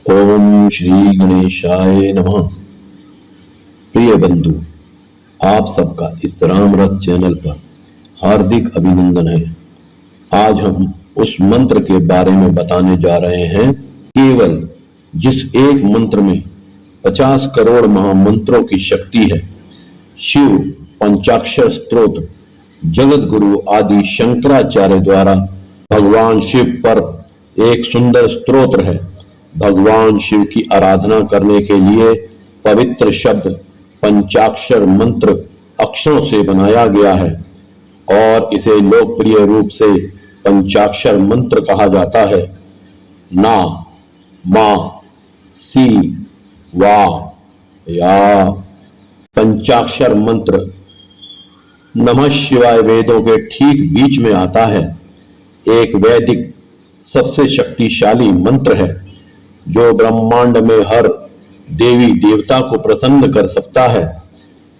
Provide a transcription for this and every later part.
ओम श्री गणेशाय नमः। प्रिय बंधु, आप सबका इस राम रथ चैनल पर हार्दिक अभिनंदन है। आज हम उस मंत्र के बारे में बताने जा रहे हैं, केवल जिस एक मंत्र में 50 करोड़ महामंत्रों की शक्ति है। शिव पंचाक्षर स्तोत्र जगत गुरु आदि शंकराचार्य द्वारा भगवान शिव पर एक सुंदर स्तोत्र है। भगवान शिव की आराधना करने के लिए पवित्र शब्द पंचाक्षर मंत्र अक्षरों से बनाया गया है और इसे लोकप्रिय रूप से पंचाक्षर मंत्र कहा जाता है। ना, मा, सी, वा, या। पंचाक्षर मंत्र नमः शिवाय वेदों के ठीक बीच में आता है। एक वैदिक सबसे शक्तिशाली मंत्र है जो ब्रह्मांड में हर देवी देवता को प्रसन्न कर सकता है।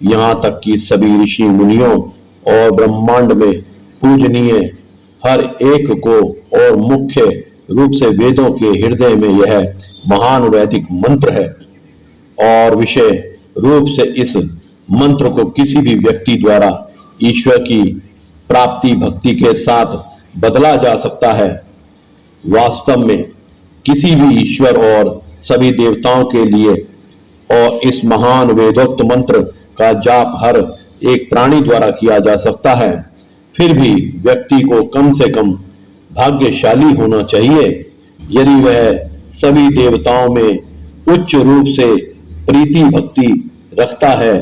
यहाँ तक कि सभी ऋषि मुनियों और ब्रह्मांड में पूजनीय हर एक को और मुख्य रूप से वेदों के हृदय में यह महान वैदिक मंत्र है और विषय रूप से इस मंत्र को किसी भी व्यक्ति द्वारा ईश्वर की प्राप्ति भक्ति के साथ बदला जा सकता है। वास्तव में किसी भी ईश्वर और सभी देवताओं के लिए और इस महान वेदोक्त मंत्र का जाप हर एक प्राणी द्वारा किया जा सकता है। फिर भी व्यक्ति को कम से कम भाग्यशाली होना चाहिए यदि वह सभी देवताओं में उच्च रूप से प्रीति भक्ति रखता है,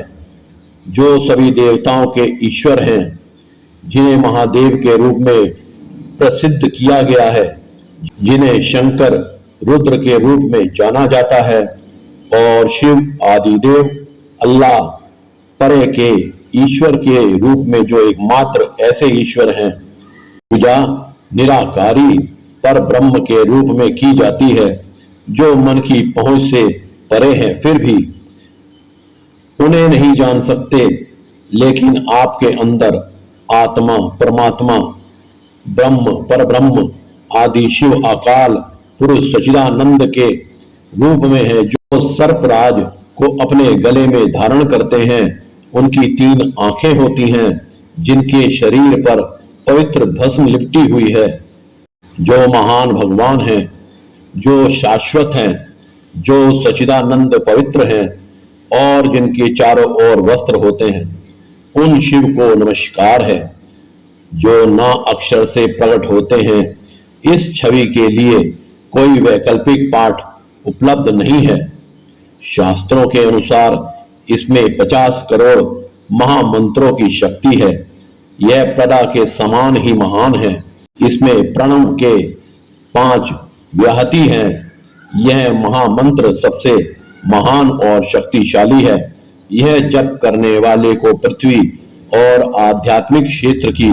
जो सभी देवताओं के ईश्वर हैं, जिन्हें महादेव के रूप में प्रसिद्ध किया गया है, जिन्हें शंकर रुद्र के रूप में जाना जाता है और शिव आदिदेव अल्लाह परे के ईश्वर के रूप में जो एकमात्र ऐसे ईश्वर हैं। पूजा निराकारी पर ब्रह्म के रूप में की जाती है जो मन की पहुंच से परे हैं। फिर भी उन्हें नहीं जान सकते, लेकिन आपके अंदर आत्मा परमात्मा ब्रह्म परब्रह्म आदि शिव अकाल पुरुष सच्चिदानंद के रूप में है, जो सर्पराज को अपने गले में धारण करते हैं। उनकी 3 आंखें होती हैं जिनके शरीर पर पवित्र भस्म लिपटी हुई है। जो महान भगवान हैं, जो शाश्वत हैं, जो सच्चिदानंद पवित्र हैं और जिनके चारों ओर वस्त्र होते हैं, उन शिव को नमस्कार है जो ना अक्षर से प्रकट होते हैं। इस छवि के लिए कोई वैकल्पिक पाठ उपलब्ध नहीं है। शास्त्रों के अनुसार इसमें 50 करोड़ महामंत्रों की शक्ति है। यह प्रदा के समान ही महान है। इसमें प्रणव के 5 व्याहति हैं। यह महामंत्र सबसे महान और शक्तिशाली है। यह जप करने वाले को पृथ्वी और आध्यात्मिक क्षेत्र की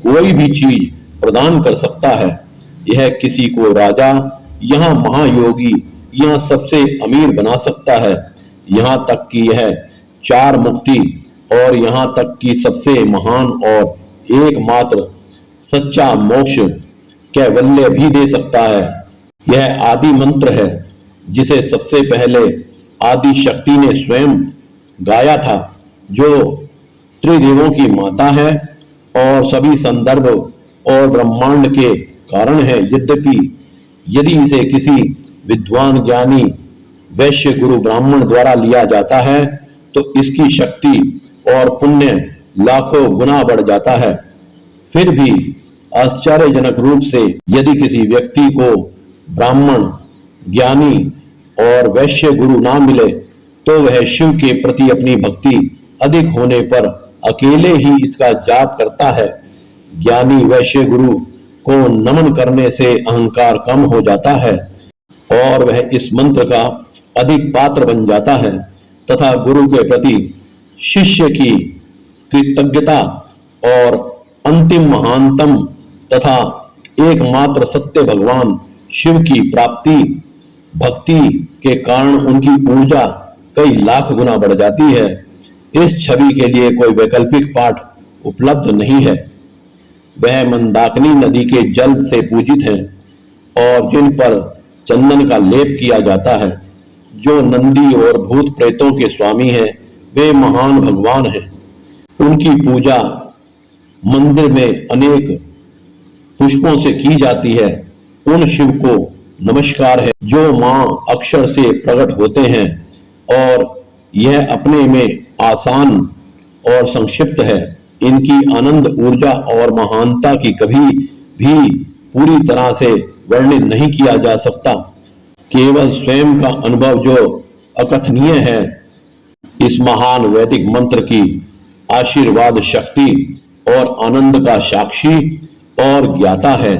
कोई भी चीज प्रदान कर सकता है। यह किसी को राजा, यहाँ महायोगी, यहाँ सबसे अमीर बना सकता है। यहाँ तक कि यह 4 मुक्ति और यहाँ तक कि सबसे महान और एकमात्र सच्चा मोक्ष कैवल्य भी दे सकता है। यह आदि मंत्र है जिसे सबसे पहले आदि शक्ति ने स्वयं गाया था, जो त्रिदेवों की माता है और सभी संदर्भ और ब्रह्मांड के कारण है। यद्यपि यदि इसे किसी विद्वान ज्ञानी वैश्य गुरु ब्राह्मण द्वारा लिया जाता है तो इसकी शक्ति और पुण्य लाखों गुना बढ़ जाता है। फिर भी आश्चर्यजनक रूप से यदि किसी व्यक्ति को ब्राह्मण ज्ञानी और वैश्य गुरु ना मिले तो वह शिव के प्रति अपनी भक्ति अधिक होने पर अकेले ही इसका जाप करता है। ज्ञानी वैश्य गुरु को नमन करने से अहंकार कम हो जाता है और वह इस मंत्र का अधिक पात्र बन जाता है तथा गुरु के प्रति शिष्य की कृतज्ञता और अंतिम महानतम तथा एकमात्र सत्य भगवान शिव की प्राप्ति भक्ति के कारण उनकी ऊर्जा कई लाख गुना बढ़ जाती है। इस छवि के लिए कोई वैकल्पिक पाठ उपलब्ध नहीं है। वह मंदाकिनी नदी के जल से पूजित हैं और जिन पर चंदन का लेप किया जाता है। जो नंदी और भूत प्रेतों के स्वामी हैं, वे महान भगवान हैं। उनकी पूजा मंदिर में अनेक पुष्पों से की जाती है। उन शिव को नमस्कार है जो मां अक्षर से प्रकट होते हैं, और यह अपने में आसान और संक्षिप्त है। इनकी आनंद ऊर्जा और महानता की कभी भी पूरी तरह से वर्णित नहीं किया जा सकता। केवल स्वयं का अनुभव जो अकथनीय है, इस महान वैदिक मंत्र की आशीर्वाद शक्ति और आनंद का साक्षी और ज्ञाता है,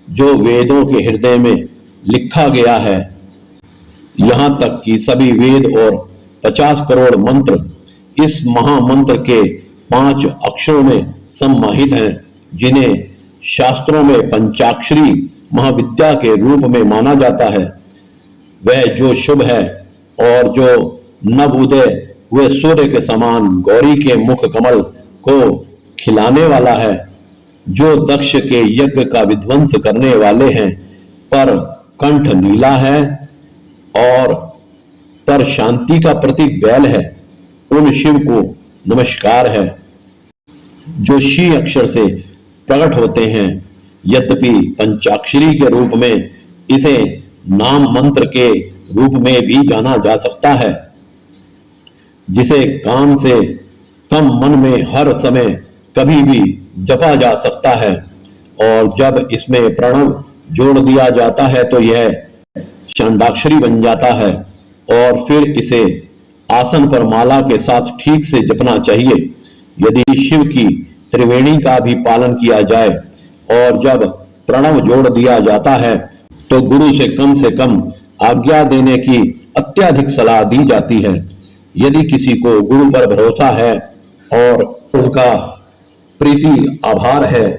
जो वेदों के हृदय में लिखा गया है। यहां तक कि सभी वेद और 50 करोड़ मंत्र इस महामंत्र के 5 अक्षरों में समाहित हैं, जिन्हें शास्त्रों में पंचाक्षरी महाविद्या के रूप में माना जाता है। वह जो शुभ है और जो नव उदय हुए सूर्य के समान गौरी के मुख कमल को खिलाने वाला है, जो दक्ष के यज्ञ का विध्वंस करने वाले हैं, पर कंठ नीला है और पर शांति का प्रतीक बैल है, उन शिव को नमस्कार है। जो शी अक्षर से प्रकट होते हैं, यद्यपि पंचाक्षरी के रूप में इसे नाम मंत्र के रूप में भी जाना जा सकता है, जिसे काम से कम मन में हर समय कभी भी जपा जा सकता है। और जब इसमें प्रणव जोड़ दिया जाता है तो यह षंडाक्षरी बन जाता है, और फिर इसे आसन पर माला के साथ ठीक से जपना चाहिए। यदि शिव की त्रिवेणी का भी पालन किया जाए और जब प्रणव जोड़ दिया जाता है, तो गुरु से कम आज्ञा देने की अत्यधिक सलाह दी जाती है। यदि किसी को गुरु पर भरोसा है और उनका प्रीति आभार है,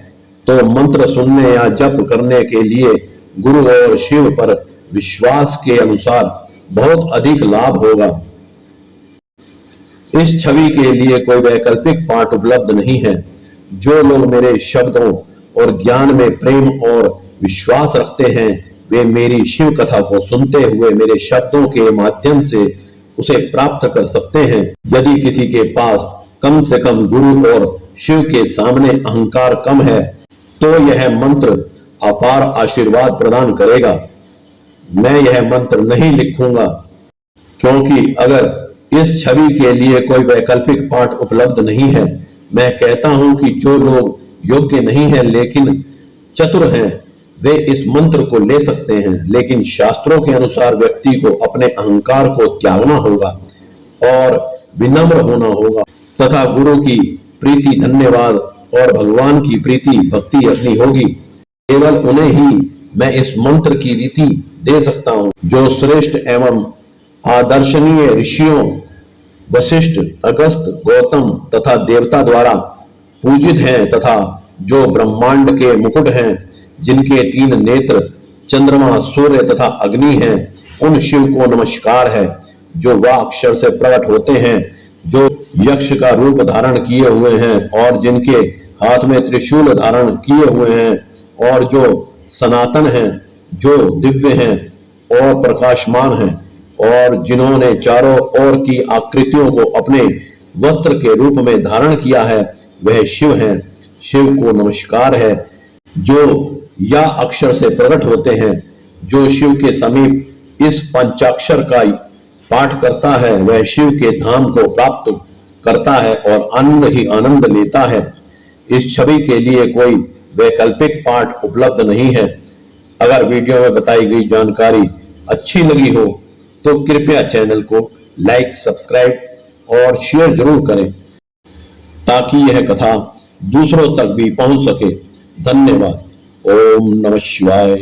तो मंत्र सुनने या जप करने के लिए गुरु और शिव पर विश्वास के अनुसार बहुत अधिक लाभ होगा। इस छवि के लिए कोई वैकल्पिक पाठ उपलब्ध नहीं है। जो लोग मेरे शब्दों और ज्ञान में प्रेम और विश्वास रखते हैं, वे मेरी शिव कथा को सुनते हुए मेरे शब्दों के माध्यम से उसे प्राप्त कर सकते हैं। यदि किसी के पास कम से कम गुरु और शिव के सामने अहंकार कम है, तो यह मंत्र अपार आशीर्वाद प्रदान करेगा। मैं यह मंत्र नहीं लिखूंगा, क्योंकि अगर इस छवि के लिए कोई वैकल्पिक पाठ उपलब्ध नहीं है, मैं कहता हूं कि जो लोग योग्य नहीं हैं लेकिन चतुर हैं, वे इस मंत्र को ले सकते हैं। लेकिन शास्त्रों के अनुसार व्यक्ति को अपने अहंकार को त्यागना होगा और विनम्र होना होगा तथा गुरु की प्रीति धन्यवाद और भगवान की प्रीति भक्ति रखनी होगी। केवल उन्हें ही मैं इस मंत्र की रीति दे सकता हूं, जो श्रेष्ठ एवं आदर्शनीय ऋषियों वशिष्ठ, अगस्त, गौतम तथा देवता द्वारा पूजित हैं, तथा जो ब्रह्मांड के मुकुट हैं, जिनके 3 नेत्र चंद्रमा, सूर्य तथा अग्नि हैं। उन शिव को नमस्कार है, जो वाक् अक्षर से प्रकट होते हैं, जो यक्ष का रूप धारण किए हुए हैं और जिनके हाथ में त्रिशूल धारण किए हुए हैं, और जो सनातन हैं, जो दिव्य हैं और प्रकाशमान हैं, और जिन्होंने चारों ओर की आकृतियों को अपने वस्त्र के रूप में धारण किया है, वह शिव हैं। शिव को नमस्कार है, जो या अक्षर से प्रकट होते हैं। जो शिव के समीप इस पंचाक्षर का पाठ करता है, वह शिव के धाम को प्राप्त करता है और आनंद ही आनंद लेता है। इस छवि के लिए कोई वैकल्पिक पाठ उपलब्ध नहीं है। अगर वीडियो में बताई गई जानकारी अच्छी लगी हो तो कृपया चैनल को लाइक, सब्सक्राइब और शेयर जरूर करें, ताकि यह कथा दूसरों तक भी पहुंच सके। धन्यवाद। ओम नमः शिवाय।